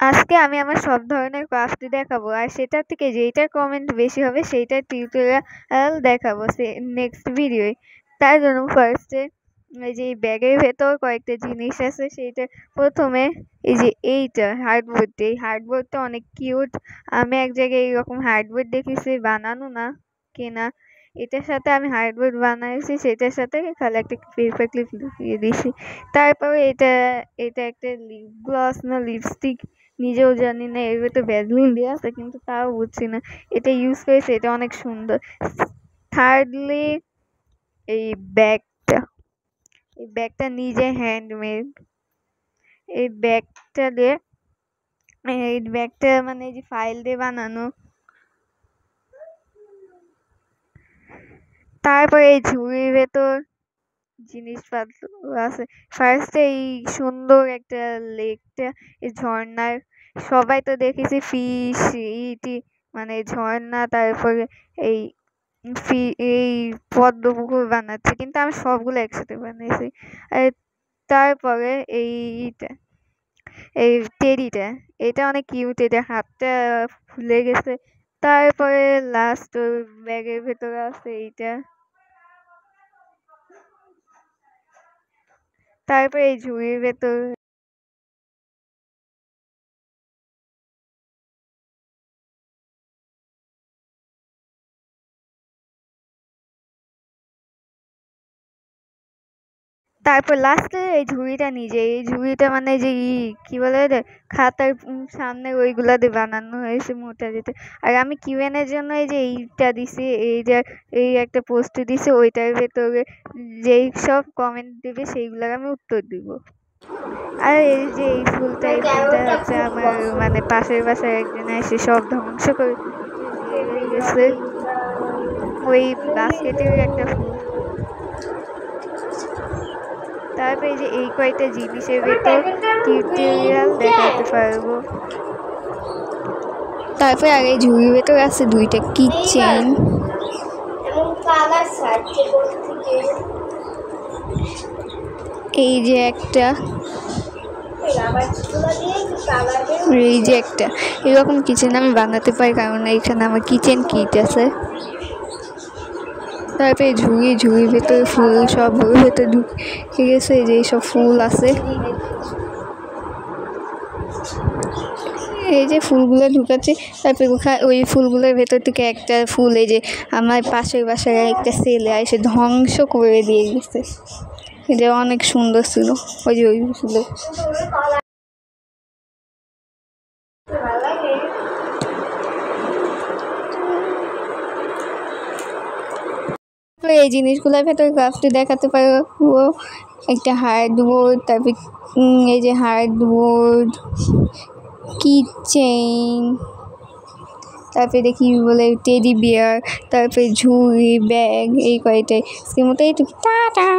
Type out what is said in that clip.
আজকে আমি আমার সব ধরনের ক্রাফট দেখাবো আর সেটা থেকে যেইটার কমেন্ট বেশি হবে সেইটার টিউটোরিয়াল দেখাবো নেক্সট ভিডিওয়। তার জন্য ফার্স্টে এই যে ব্যাগের ভেতর কয়েকটা জিনিস আছে, সেইটা প্রথমে এই যে এইটা হার্ডবোর্ড, এই হার্ডবোর্ডটা অনেক কিউট। আমি এক জায়গায় এইরকম হার্ডবোর্ড দেখেছি, বানানো না কেনা। এটার সাথে আমি হার্ডবোর্ড বানাইছি, সেটার সাথে খালি একটা পেপার ক্লিপ দিয়ে দিছি। তারপরে এটা এটা একটা লিপ গ্লস না লিপস্টিক নিজেও জানি না, এর ভেতর ভ্যাসলিন দেওয়া আছে কিন্তু তাও বুঝছি না। এটা ইউজ করেছে, এটা অনেক সুন্দর। থার্ডলি এই ব্যাগটা, এই ব্যাগটা নিজে হ্যান্ডমেড। এই ব্যাগটা দিয়ে এই ব্যাগটা মানে এই যে ফাইল দিয়ে বানানো। তারপরে এই ঝুড়ির ভেতর জিনিসপত্র আছে। ফার্স্টে এই সুন্দর একটা লেকটা, এই ঝর্ণার সবাই তো দেখেছি ফিশ ইটি মানে ঝর্ণা, তারপরে এই এই পদ্ম পুকুর বানাচ্ছে, কিন্তু আমি সবগুলো একসাথে বানিয়েছি। আর তারপরে এই টেডিটা, এটা অনেক কিউট, এটা হাতটা ফুলে গেছে। তারপরে লাস্ট ওই ব্যাগের ভেতরে আছে এইটা। তারপরে এই ঝুড়ির ভেতর তারপর লাস্টে এই ঝুড়িটা নিজে, এই ঝুড়িটা মানে যে কি বলে ওটা, খাতার সামনে ওইগুলা দিয়ে বানানো হয়েছে মোটা যেটা। আর আমি কিউএন এর জন্য এই যে এইটা দিছি, এই যে এই একটা পোস্ট দিছি, ওইটার ভেতরে যেই সব কমেন্ট দিবে সেইগুলার আমি উত্তর দিব। আর এই যে এই ফুলটা, এই ফুলটা হচ্ছে আমার মানে পাশের বাসায় একজন এসে সব ধ্বংস করে দিয়ে গেছে। ওই বাস্কেটের একটা ফুল। তারপরে এই যে এই কয়টা জিনিসের ভেতর টিউটোরিয়াল দেখাতে পারবো। তারপরে আর এই ঝুড়ির ভেতর আছে দুইটা কিচেন। এই যে একটা, এই যে একটা এরকম কিচেন আমি বানাতে পারি, কারণ এখানে আমার কিচেন কিট আছে। তারপরে ঝুড়ির ভেতরে ফুল সব ভেতরে ঢুকে গেছে, এই যে সব ফুল আছে। এই যে ফুলগুলো ঢুকাচ্ছে, তারপরে ওই ফুলগুলোর ভেতর থেকে একটা ফুল এই যে আমার পাশের বাসায় একটা ছেলে এসে ধ্বংস করে দিয়ে গেছে। এটা অনেক সুন্দর ছিল, ওই যে ওই ফুলে। এই জিনিসগুলোর ভেতরে ক্রাফটে দেখাতে পারবো। একটা হার্ডবোর্ড, তারপরে এই যে হার্ডবোর্ড, কিচেন, তারপরে দেখি বলে টেডি বিয়ার, তারপরে ঝুড়ি, ব্যাগ, এই কয়টাই। আজকের মতো এইটুকু, টাটা।